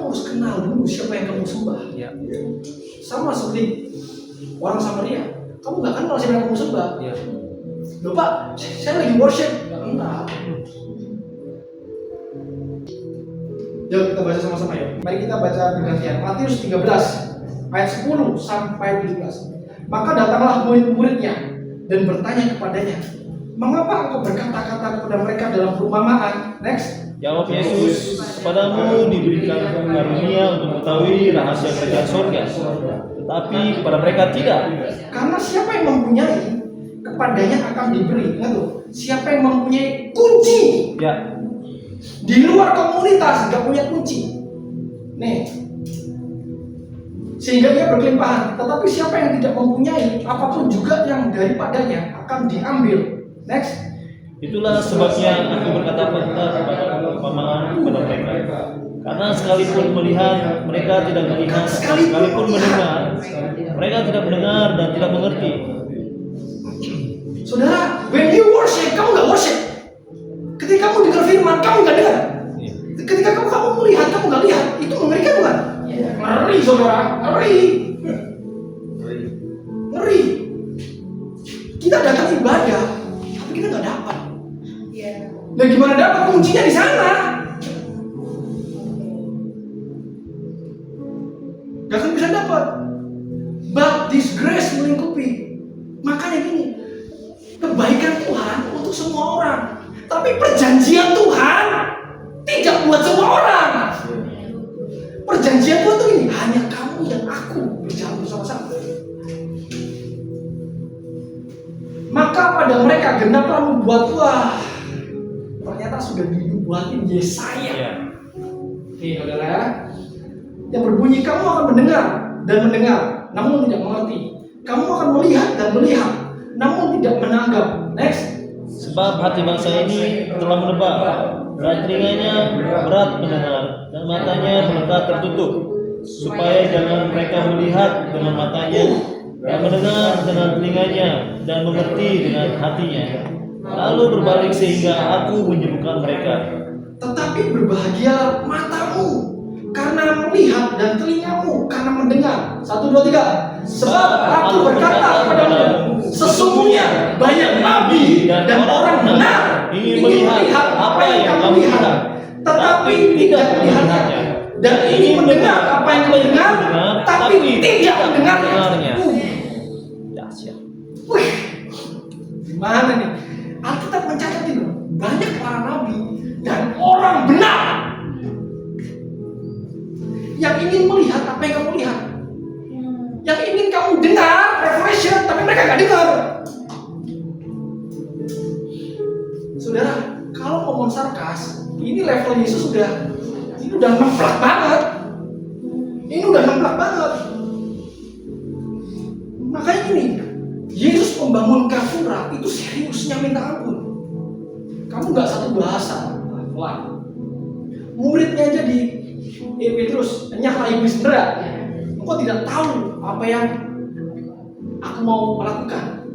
harus kenal dulu siapa yang kamu sembah. Ya. Sama seperti orang Samaria, kamu nggak kenal siapa yang kamu sembah. Ya. Loh Pak, saya lagi worship. Enggak. Yuk kita baca sama-sama yuk. Mari kita baca bergantian. Matius 13 ayat 10 sampai 17. Maka datanglah murid-muridnya dan bertanya kepadanya, mengapa engkau berkata-kata kepada mereka dalam perumpamaan? Next. Jawab Yesus, kepadamu diberikan karunia untuk mengetahui rahasia kerajaan sorga, tetapi kepada mereka tidak. Karena siapa yang mempunyai, kepadanya akan diberi. Ingat tuh, siapa yang mempunyai kunci. Ya. Di luar komunitas nggak punya kunci. Nih, sehingga dia berkelimpahan. Tetapi siapa yang tidak mempunyai, apapun juga yang daripadanya akan diambil. Next. Itulah sebabnya aku berkata kepada perumpamaan kepada mereka. Karena sekalipun melihat, mereka tidak melihat. Sekalipun mendengar, mereka tidak mendengar dan tidak mengerti. Saudara, when you worship, kamu nggak worship. Ketika kamu dengar firman, kamu nggak dengar. Ketika kamu melihat, kamu nggak lihat. Itu mengerikan bukan? Ngeri saudara, ngeri. Ngeri. Kita datang ibadah, tapi kita nggak dapat. Dan gimana dapat? Kuncinya di sana. Gak akan bisa dapat. But this grace melingkupi. Makanya gini, kebaikan Tuhan untuk semua orang, tapi perjanjian Tuhan tidak buat semua orang. Perjanjian Tuhan itu ini, hanya kamu dan aku berjalan bersama-sama. Maka pada mereka genaplah membuat ternyata sudah dibuatin Yesaya. Nih saudara, yang berbunyi, kamu akan mendengar dan mendengar, namun tidak mengerti. Kamu akan melihat dan melihat, namun tidak menanggap. Next. Sebab hati bangsa ini telah menebak, dan telinganya berat mendengar, dan matanya melekat tertutup, supaya jangan mereka melihat dengan matanya, dan mendengar dengan telinganya, dan mengerti dengan hatinya, lalu berbalik sehingga aku menyembuhkan mereka. Tetapi berbahagia matamu karena melihat dan telingamu karena mendengar. 1, 2, 3. Sebab aku berkata kepadamu, sesungguhnya banyak nabi dan orang benar ingin melihat apa yang kamu lihat, tetapi tidak melihatnya, dan ingin mendengar apa yang kamu dengar, tapi tidak mendengarnya. Dahsyat. Wih, gimana nih? Alkitab mencatat itu banyak para nabi dan orang benar yang ingin melihat apa yang kamu lihat, yang ingin kamu dengar revelation, tapi mereka nggak dengar. Saudara, kalau ngomong sarkas, ini level Yesus ini udah nemplak banget. Ini udah nemplak banget. Makanya ini, Yesus membangun kafura itu seriusnya minta ampun. Kamu nggak satu bahasa, wah. Muridnya aja Petrus, enyaklah iblis berat. Engkau tidak tahu apa yang aku mau melakukan.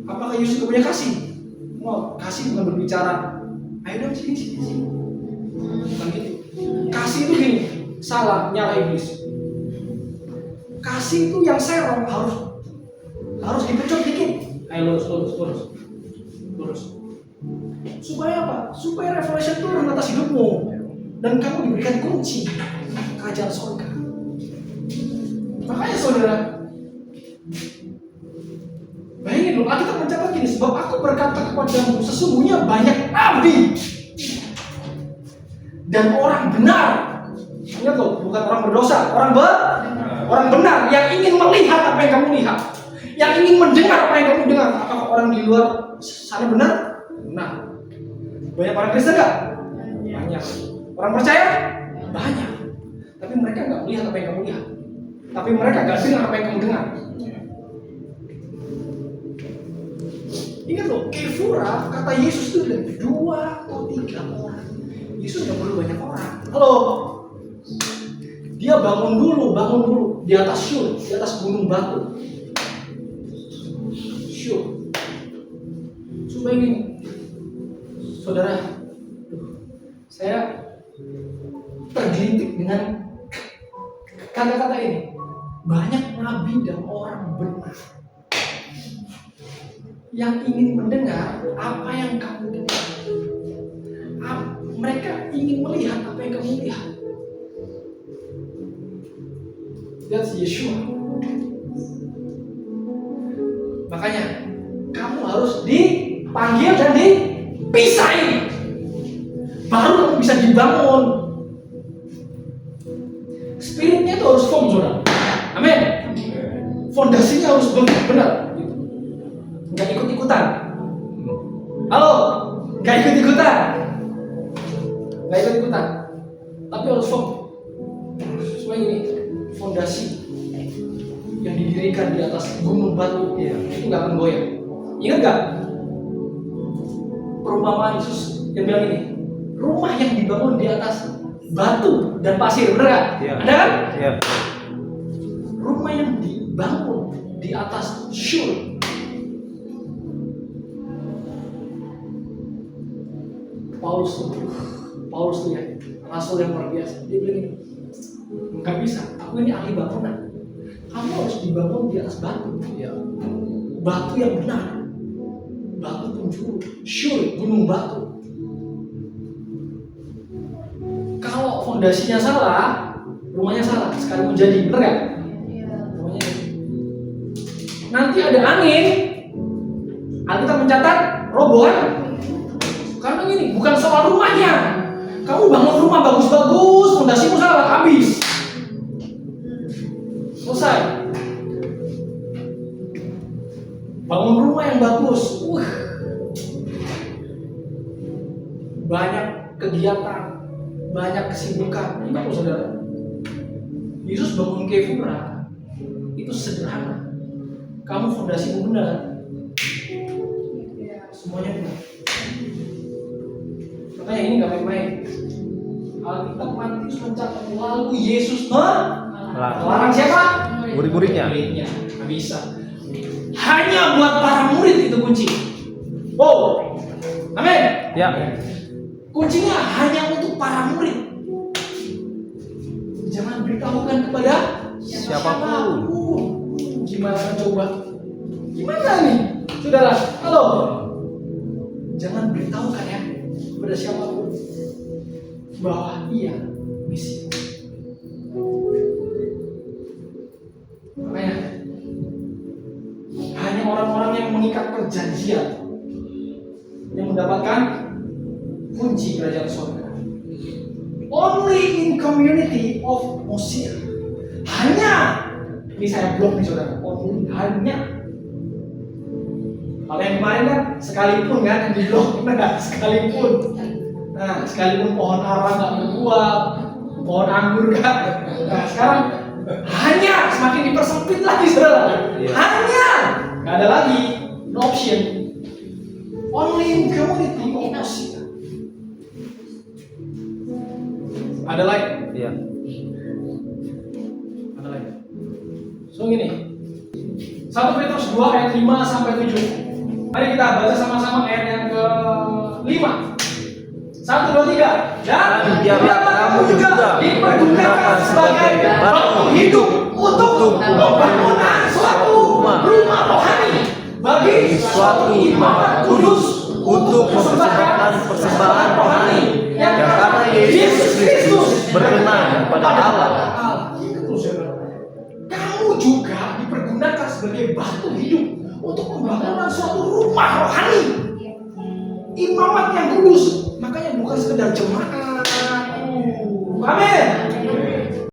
Apakah Yesus punya kasih? Mau kasih bukan berbicara, ayo dong sini. Bukan gitu. Kasih itu gini, salah nyala iblis. Kasih itu yang serong harus dipecut dikit. Ayo lurus. Supaya apa? Supaya revelation turun atas hidupmu dan kamu diberikan kunci kerajaan surga. Makanya saudara, bayangin loh, Alkitab mencatat gini, sebab aku berkata kepadamu, sesungguhnya banyak nabi dan orang benar. Ingat loh, bukan orang berdosa, orang benar yang ingin melihat apa yang kamu lihat, yang ingin mendengar apa yang kamu dengar. Apakah orang di luar sana benar? Benar. Banyak orang Kristen gak? Banyak. Orang percaya? Banyak. Tapi mereka nggak melihat apa yang kamu lihat. Tapi mereka nggak dengar apa yang kamu dengar. Ingat loh, kefura kata Yesus itu 2 atau 3 orang. Yesus nggak perlu banyak orang. Halo. Dia bangun dulu di atas Syur, di atas gunung batu. Syur. Supaya gini, saudara, saya tergelitik dengan kata-kata ini. Banyak nabi dan orang benar yang ingin mendengar apa yang kamu dengar. Mereka ingin melihat apa yang kamu lihat. That's Yeshua. Makanya kamu harus dipanggil dan dipisahin, baru kamu bisa dibangun. Spiritnya itu harus firm, saudara. Amin. Fondasinya harus benar. Nggak ikut-ikutan. Halo, nggak ikut-ikutan. Tapi harus firm. Supaya ini fondasi yang didirikan di atas gunung batu, itu nggak akan goyah. Ingat nggak perumpamaan Yesus yang bilang ini? Rumah yang dibangun di atas batu dan pasir, benar nggak? Ada kan? Iya. Rumah yang dibangun di atas sure. Paulus tuh ya, rasul yang luar biasa. Dia bilang ini, nggak bisa. Aku ini ahli bangunan. Kamu harus dibangun di atas batu. Batu yang benar. Batu penjuru, sure, gunung batu. Kalau fondasinya salah, rumahnya salah. Sekarang menjadi, benar nggak? Rumahnya jadi. Nanti ada angin, Alkitab mencatat robohan. Karena ini bukan soal rumahnya. Kamu bangun rumah bagus-bagus, fondasimu salah, habis. Selesai. Bangun rumah yang bagus. Banyak kegiatan, banyak kesibukan. Ingat loh saudara, Yesus bangun Kefura itu sederhana. Kamu fondasimu benar, semuanya benar. Makanya ini nggak main-main. Alkitab Matius mencatat lalu Yesus melarang siapa? Murid-muridnya. Nggak bisa. Hanya buat para murid itu kunci. Oh, amin. Ya. Kuncinya hanya untuk para murid. Jangan beritahukan kepada siapapun. Gimana coba? Gimana nih, saudara? Halo. Jangan beritahukan ya kepada siapapun bahwa ia misi. Makanya hanya orang-orang yang mengikat perjanjian yang mendapatkan kunci kerajaan surga. Only in community of Mosiah. Hanya, ini saya blok nih saudara. Only, hanya. Kalau yang kemarin kan sekalipun kan yang di blok, nah sekalipun. Nah sekalipun pohon ara nggak berbuah, pohon anggur nggak. Nah sekarang hanya semakin dipersempit lagi saudara. Hanya, nggak ada lagi, no option. Only in community of Mosiah. Ada lain? Iya. Ada lain. So gini. 1 Petrus 2 ayat 5 sampai 7. Mari kita baca sama-sama ayat yang ke-5. 1, 2, 3. Dan biarlah kamu juga dipergunakan sebagai batu hidup untuk pembangunan suatu rumah rohani bagi suatu imamat kudus untuk mempersembahkan persembahan rohani yang karena Yesus Kristus berkenan kepada Allah. Kamu juga dipergunakan sebagai batu hidup untuk pembangunan suatu rumah rohani, imamat yang kudus. Makanya bukan sekedar jemaat. Amin.